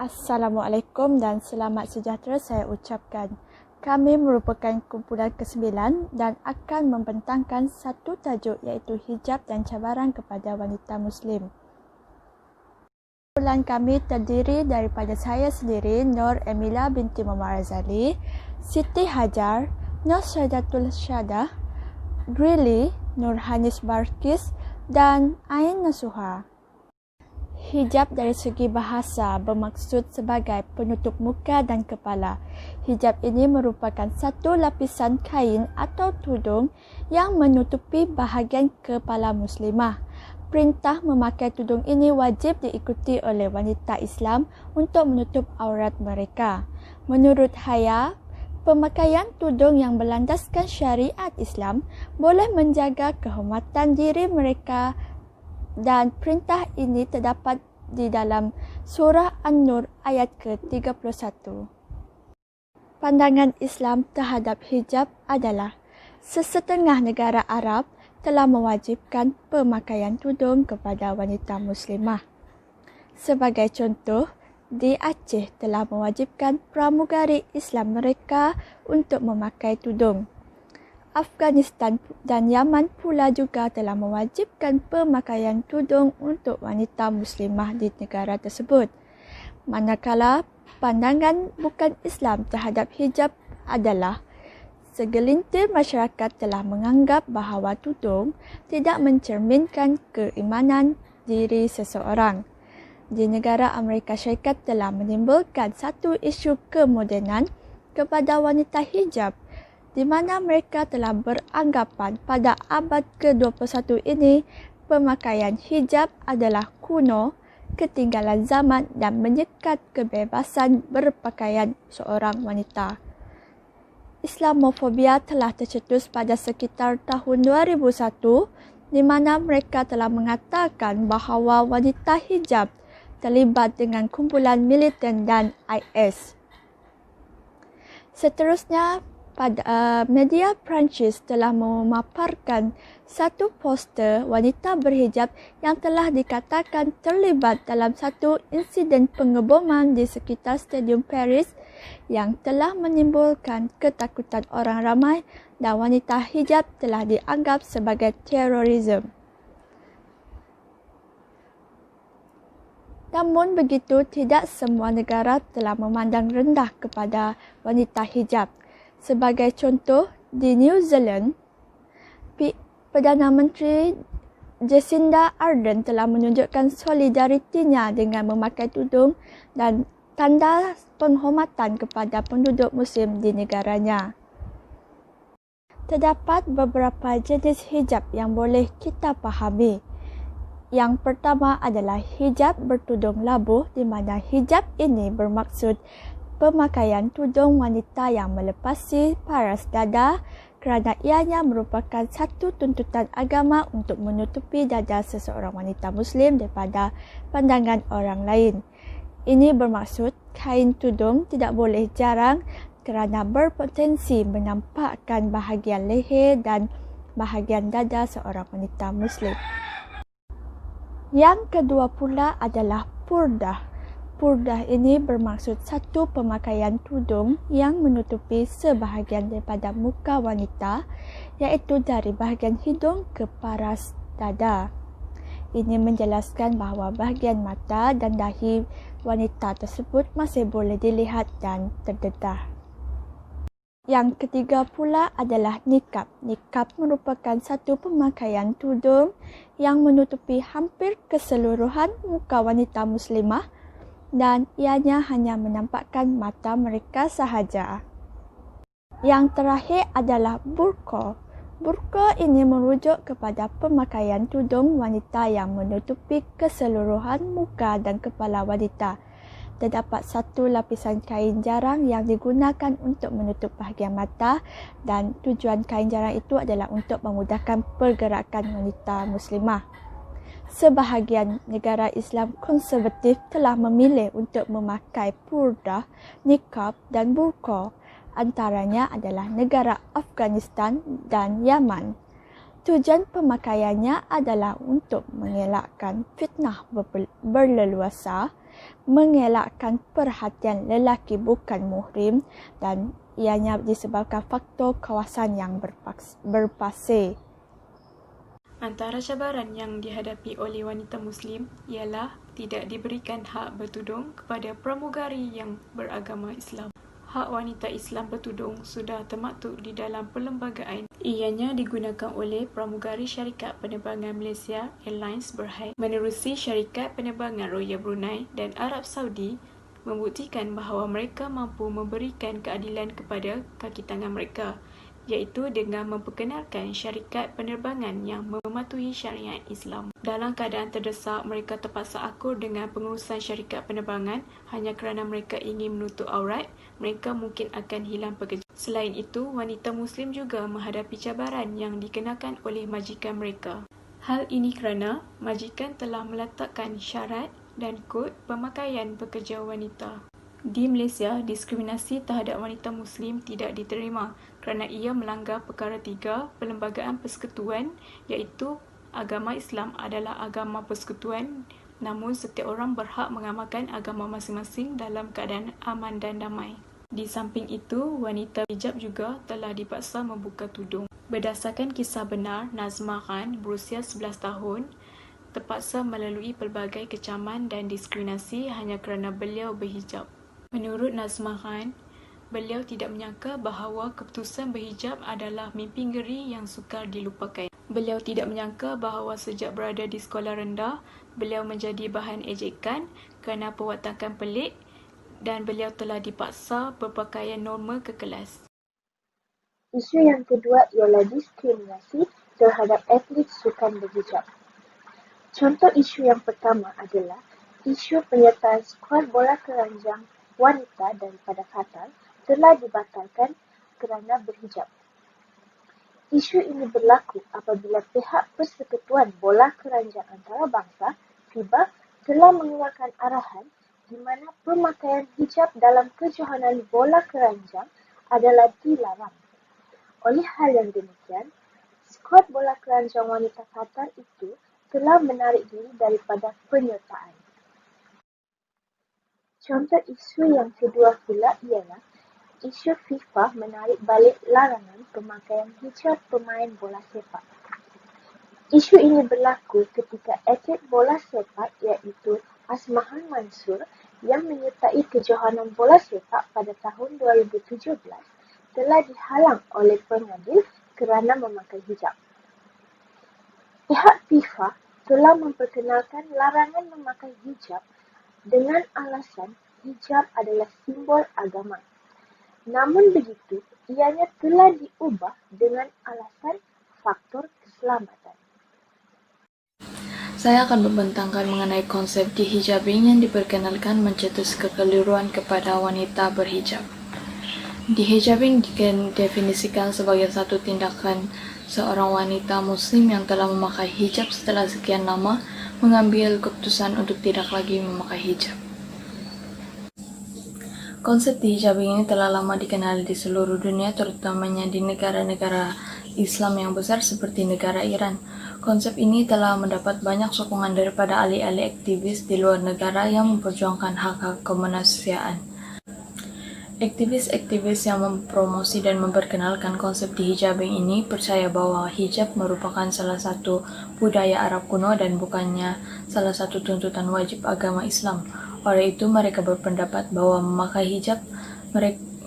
Assalamualaikum dan selamat sejahtera saya ucapkan. Kami merupakan kumpulan ke-9 dan akan membentangkan satu tajuk iaitu hijab dan cabaran kepada wanita Muslim. Kumpulan kami terdiri daripada saya sendiri, Nur Emilia binti Muhammad Razali, Siti Hajar, Nur Syahdatul Syadah, Grilly, Nur Hanis Barkis dan Ain Nasuha. Hijab dari segi bahasa bermaksud sebagai penutup muka dan kepala. Hijab ini merupakan satu lapisan kain atau tudung yang menutupi bahagian kepala muslimah. Perintah memakai tudung ini wajib diikuti oleh wanita Islam untuk menutup aurat mereka. Menurut Haya, pemakaian tudung yang berlandaskan syariat Islam boleh menjaga kehormatan diri mereka dan perintah ini terdapat di dalam Surah An-Nur ayat ke-31. Pandangan Islam terhadap hijab adalah sesetengah negara Arab telah mewajibkan pemakaian tudung kepada wanita muslimah. Sebagai contoh, di Aceh telah mewajibkan pramugari Islam mereka untuk memakai tudung. Afghanistan dan Yaman pula juga telah mewajibkan pemakaian tudung untuk wanita muslimah di negara tersebut. Manakala pandangan bukan Islam terhadap hijab adalah segelintir masyarakat telah menganggap bahawa tudung tidak mencerminkan keimanan diri seseorang. Di negara Amerika Syarikat telah menimbulkan satu isu kemodenan kepada wanita hijab di mana mereka telah beranggapan pada abad ke-21 ini pemakaian hijab adalah kuno, ketinggalan zaman dan menyekat kebebasan berpakaian seorang wanita. Islamofobia telah tercetus pada sekitar tahun 2001 di mana mereka telah mengatakan bahawa wanita hijab terlibat dengan kumpulan militan dan IS. Seterusnya, media Perancis telah memaparkan satu poster wanita berhijab yang telah dikatakan terlibat dalam satu insiden pengeboman di sekitar Stadium Paris yang telah menimbulkan ketakutan orang ramai dan wanita hijab telah dianggap sebagai terorisme. Namun begitu, tidak semua negara telah memandang rendah kepada wanita hijab. Sebagai contoh, di New Zealand, Perdana Menteri Jacinda Ardern telah menunjukkan solidaritinya dengan memakai tudung dan tanda penghormatan kepada penduduk Muslim di negaranya. Terdapat beberapa jenis hijab yang boleh kita fahami. Yang pertama adalah hijab bertudung labuh, di mana hijab ini bermaksud pemakaian tudung wanita yang melepasi paras dada kerana ianya merupakan satu tuntutan agama untuk menutupi dada seseorang wanita Muslim daripada pandangan orang lain. Ini bermaksud kain tudung tidak boleh jarang kerana berpotensi menampakkan bahagian leher dan bahagian dada seorang wanita Muslim. Yang kedua pula adalah purdah. Purdah ini bermaksud satu pemakaian tudung yang menutupi sebahagian daripada muka wanita, iaitu dari bahagian hidung ke paras dada. Ini menjelaskan bahawa bahagian mata dan dahi wanita tersebut masih boleh dilihat dan terdedah. Yang ketiga pula adalah nikab. Nikab merupakan satu pemakaian tudung yang menutupi hampir keseluruhan muka wanita muslimah dan ianya hanya menampakkan mata mereka sahaja. Yang terakhir adalah burqa. Burqa ini merujuk kepada pemakaian tudung wanita yang menutupi keseluruhan muka dan kepala wanita. Terdapat satu lapisan kain jarang yang digunakan untuk menutup bahagian mata dan tujuan kain jarang itu adalah untuk memudahkan pergerakan wanita muslimah. Sebahagian negara Islam konservatif telah memilih untuk memakai purdah, niqab dan burqa. Antaranya adalah negara Afghanistan dan Yaman. Tujuan pemakaiannya adalah untuk mengelakkan fitnah berleluasa mengelakkan perhatian lelaki bukan muhrim dan ianya disebabkan faktor kawasan yang berpasir. Antara cabaran yang dihadapi oleh wanita Muslim ialah tidak diberikan hak bertudung kepada pramugari yang beragama Islam. Hak wanita Islam bertudung sudah termaktub di dalam perlembagaan. Ianya digunakan oleh pramugari syarikat penerbangan Malaysia Airlines Berhad menerusi syarikat penerbangan Royal Brunei dan Arab Saudi membuktikan bahawa mereka mampu memberikan keadilan kepada kaki tangan mereka, iaitu dengan memperkenalkan syarikat penerbangan yang mematuhi syariat Islam. Dalam keadaan terdesak, mereka terpaksa akur dengan pengurusan syarikat penerbangan hanya kerana mereka ingin menutup aurat. Mereka mungkin akan hilang pekerjaan. Selain itu, wanita Muslim juga menghadapi cabaran yang dikenakan oleh majikan mereka. Hal ini kerana majikan telah meletakkan syarat dan kod pemakaian pekerja wanita. Di Malaysia, diskriminasi terhadap wanita Muslim tidak diterima kerana ia melanggar perkara 3 Perlembagaan Persekutuan, iaitu agama Islam adalah agama persekutuan, namun setiap orang berhak mengamalkan agama masing-masing dalam keadaan aman dan damai. Di samping itu, wanita hijab juga telah dipaksa membuka tudung. Berdasarkan kisah benar, Nazma Khan berusia 11 tahun terpaksa melalui pelbagai kecaman dan diskriminasi hanya kerana beliau berhijab. Menurut Nazma Khan, beliau tidak menyangka bahawa keputusan berhijab adalah mimpi ngeri yang sukar dilupakan. Beliau tidak menyangka bahawa sejak berada di sekolah rendah, beliau menjadi bahan ejekan kerana perwatakan pelik dan beliau telah dipaksa berpakaian normal ke kelas. Isu yang kedua ialah diskriminasi terhadap atlet sukan berhijab. Contoh isu yang pertama adalah isu penyertaan skuad bola keranjang wanita daripada Qatar telah dibatalkan kerana berhijab. Isu ini berlaku apabila pihak Persekutuan Bola Keranjang Antarabangsa FIBA telah mengeluarkan arahan di mana pemakaian hijab dalam kejohanan bola keranjang adalah dilarang. Oleh hal yang demikian, skuad bola keranjang wanita Qatar itu telah menarik diri daripada penyertaan. Contoh isu yang kedua pula ialah isu FIFA menarik balik larangan pemakaian hijab pemain bola sepak. Isu ini berlaku ketika atlet bola sepak iaitu Asmahan Mansur yang menyertai kejohanan bola sepak pada tahun 2017 telah dihalang oleh pengadil kerana memakai hijab. Pihak FIFA telah memperkenalkan larangan memakai hijab dengan alasan hijab adalah simbol agama. Namun begitu, ianya telah diubah dengan alasan faktor keselamatan. Saya akan membentangkan mengenai konsep dihijabing yang diperkenalkan mencetus kekeliruan kepada wanita berhijab. Dihijabing didefinisikan sebagai satu tindakan seorang wanita Muslim yang telah memakai hijab setelah sekian lama mengambil keputusan untuk tidak lagi memakai hijab. Konsep dihijabing ini telah lama dikenali di seluruh dunia, terutamanya di negara-negara Islam yang besar seperti negara Iran. Konsep ini telah mendapat banyak sokongan daripada ahli-ahli aktivis di luar negara yang memperjuangkan hak-hak kemanusiaan. Aktivis-aktivis yang mempromosi dan memperkenalkan konsep dihijabing ini percaya bahwa hijab merupakan salah satu budaya Arab kuno dan bukannya salah satu tuntutan wajib agama Islam. Oleh itu, mereka berpendapat bahwa memakai hijab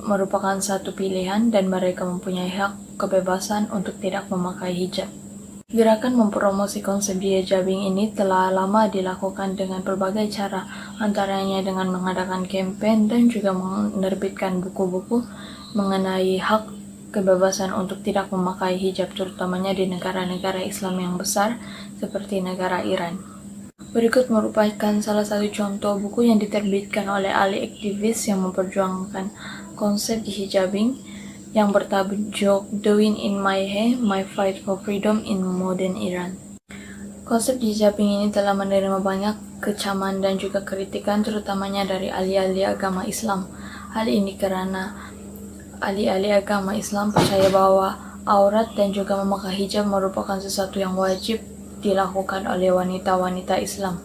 merupakan satu pilihan dan mereka mempunyai hak kebebasan untuk tidak memakai hijab. Gerakan mempromosi konsep dihijabing ini telah lama dilakukan dengan berbagai cara, antaranya dengan mengadakan kempen dan juga menerbitkan buku-buku mengenai hak kebebasan untuk tidak memakai hijab, terutamanya di negara-negara Islam yang besar seperti negara Iran. Berikut merupakan salah satu contoh buku yang diterbitkan oleh ahli aktivis yang memperjuangkan konsep dihijabing yang bertajuk The Wind in My Hair, My Fight for Freedom in Modern Iran. Konsep dihijabing ini telah menerima banyak kecaman dan juga kritikan, terutamanya dari ahli-ahli agama Islam. Hal ini karena ahli-ahli agama Islam percaya bahwa aurat dan juga memakai hijab merupakan sesuatu yang wajib dilakukan oleh wanita-wanita Islam.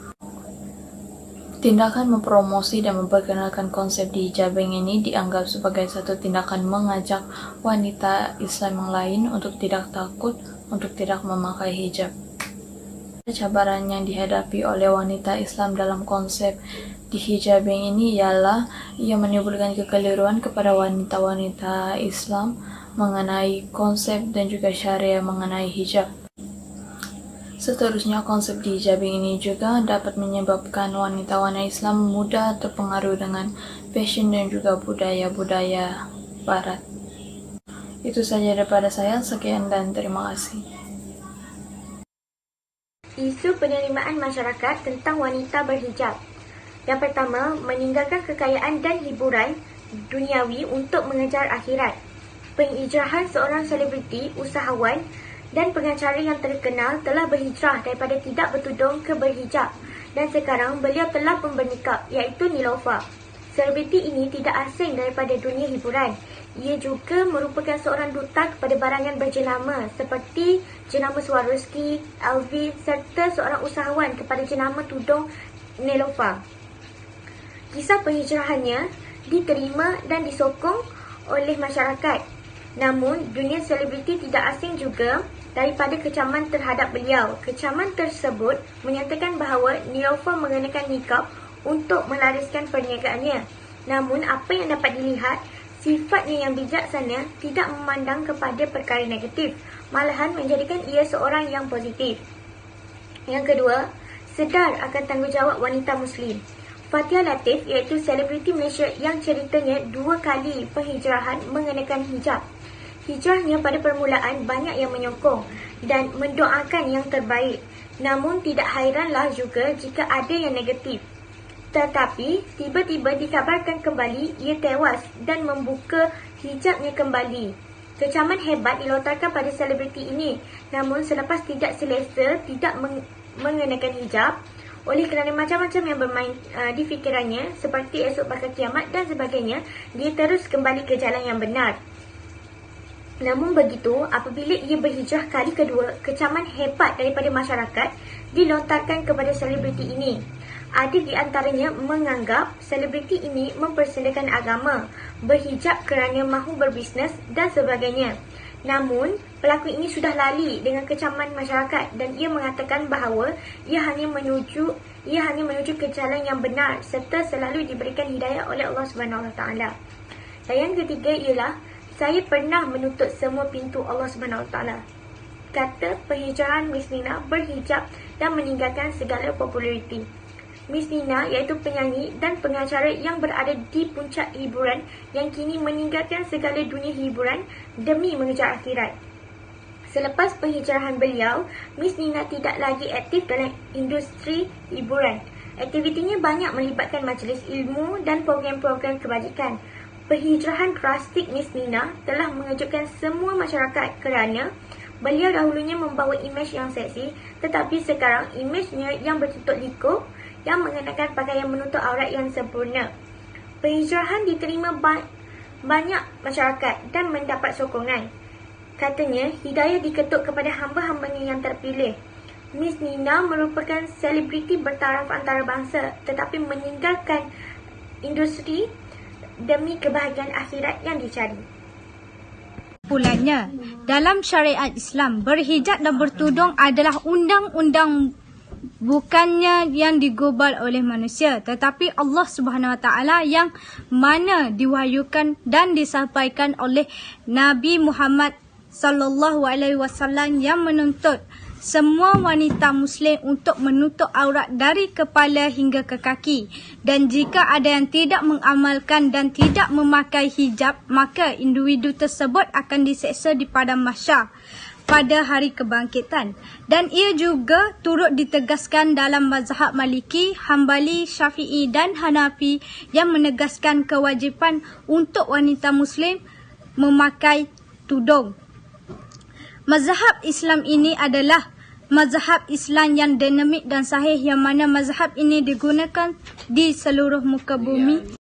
Tindakan mempromosi dan memperkenalkan konsep dihijabing ini dianggap sebagai satu tindakan mengajak wanita Islam yang lain untuk tidak takut untuk tidak memakai hijab. Cabaran yang dihadapi oleh wanita Islam dalam konsep dihijabing ini ialah ia menimbulkan kekeliruan kepada wanita-wanita Islam mengenai konsep dan juga syariah mengenai hijab. Seterusnya, konsep dihijabing ini juga dapat menyebabkan wanita-wanita Islam mudah terpengaruh dengan fashion dan juga budaya-budaya Barat. Itu saja daripada saya, sekian dan terima kasih. Isu penerimaan masyarakat tentang wanita berhijab. Yang pertama, meninggalkan kekayaan dan hiburan duniawi untuk mengejar akhirat. Pengijrahan seorang selebriti, usahawan dan pengacara yang terkenal telah berhijrah daripada tidak bertudung ke berhijab dan sekarang beliau telah bernikah, iaitu Niloufar. Selebriti ini tidak asing daripada dunia hiburan. Ia juga merupakan seorang duta kepada barangan berjenama seperti jenama Swarovski, LV serta seorang usahawan kepada jenama tudung Niloufar. Kisah penghijrahannya diterima dan disokong oleh masyarakat. Namun, dunia selebriti tidak asing juga daripada kecaman terhadap beliau. Kecaman tersebut menyatakan bahawa Niloufar mengenakan nikab untuk melariskan perniagaannya. Namun, apa yang dapat dilihat, sifatnya yang bijaksana tidak memandang kepada perkara negatif, malahan menjadikan ia seorang yang positif. Yang kedua, sedar akan tanggungjawab wanita Muslim. Fathia Latif iaitu selebriti Malaysia yang ceritanya 2 kali penghijrahan mengenakan hijab. Hijrahnya pada permulaan banyak yang menyokong dan mendoakan yang terbaik. Namun tidak hairanlah juga jika ada yang negatif. Tetapi tiba-tiba dikabarkan kembali ia tewas dan membuka hijabnya kembali. Kecaman hebat dilontarkan pada selebriti ini. Namun selepas tidak selesa tidak mengenakan hijab oleh kerana macam-macam yang bermain di fikirannya seperti esok bakal kiamat dan sebagainya, dia terus kembali ke jalan yang benar. Namun begitu, apabila ia berhijrah kali kedua, kecaman hebat daripada masyarakat dilontarkan kepada selebriti ini. Ada di antaranya menganggap selebriti ini mempersendakan agama, berhijab kerana mahu berbisnes dan sebagainya. Namun, pelaku ini sudah lali dengan kecaman masyarakat dan ia mengatakan bahawa ia hanya menuju ke jalan yang benar serta selalu diberikan hidayah oleh Allah SWT. Dan yang ketiga ialah, saya pernah menutup semua pintu Allah SWT. Kata penghijrahan Miss Nina berhijab dan meninggalkan segala populariti. Miss Nina iaitu penyanyi dan pengacara yang berada di puncak hiburan yang kini meninggalkan segala dunia hiburan demi mengejar akhirat. Selepas penghijrahan beliau, Miss Nina tidak lagi aktif dalam industri hiburan. Aktivitinya banyak melibatkan majlis ilmu dan program-program kebajikan. Penghijrahan drastik Miss Nina telah mengejutkan semua masyarakat kerana beliau dahulunya membawa imej yang seksi, tetapi sekarang imejnya yang bertutup liku yang mengenakan pakaian menutup aurat yang sempurna. Penghijrahan diterima banyak masyarakat dan mendapat sokongan. Katanya, hidayah diketuk kepada hamba-hambanya yang terpilih. Miss Nina merupakan selebriti bertaraf antarabangsa tetapi meninggalkan industri demi kebahagiaan akhirat yang dicari. Kesimpulannya, dalam syariat Islam, berhijab dan bertudung adalah undang-undang bukannya yang digubal oleh manusia, tetapi Allah Subhanahu Wa Taala yang mana diwahyukan dan disampaikan oleh Nabi Muhammad sallallahu alaihi wasallam yang menuntut semua wanita Muslim untuk menutup aurat dari kepala hingga ke kaki. Dan jika ada yang tidak mengamalkan dan tidak memakai hijab, maka individu tersebut akan diseksa di padang mahsyar pada hari kebangkitan. Dan ia juga turut ditegaskan dalam mazhab Maliki, Hambali, Syafi'i dan Hanafi yang menegaskan kewajipan untuk wanita Muslim memakai tudung. Mazhab Islam ini adalah mazhab Islam yang dinamik dan sahih yang mana mazhab ini digunakan di seluruh muka bumi.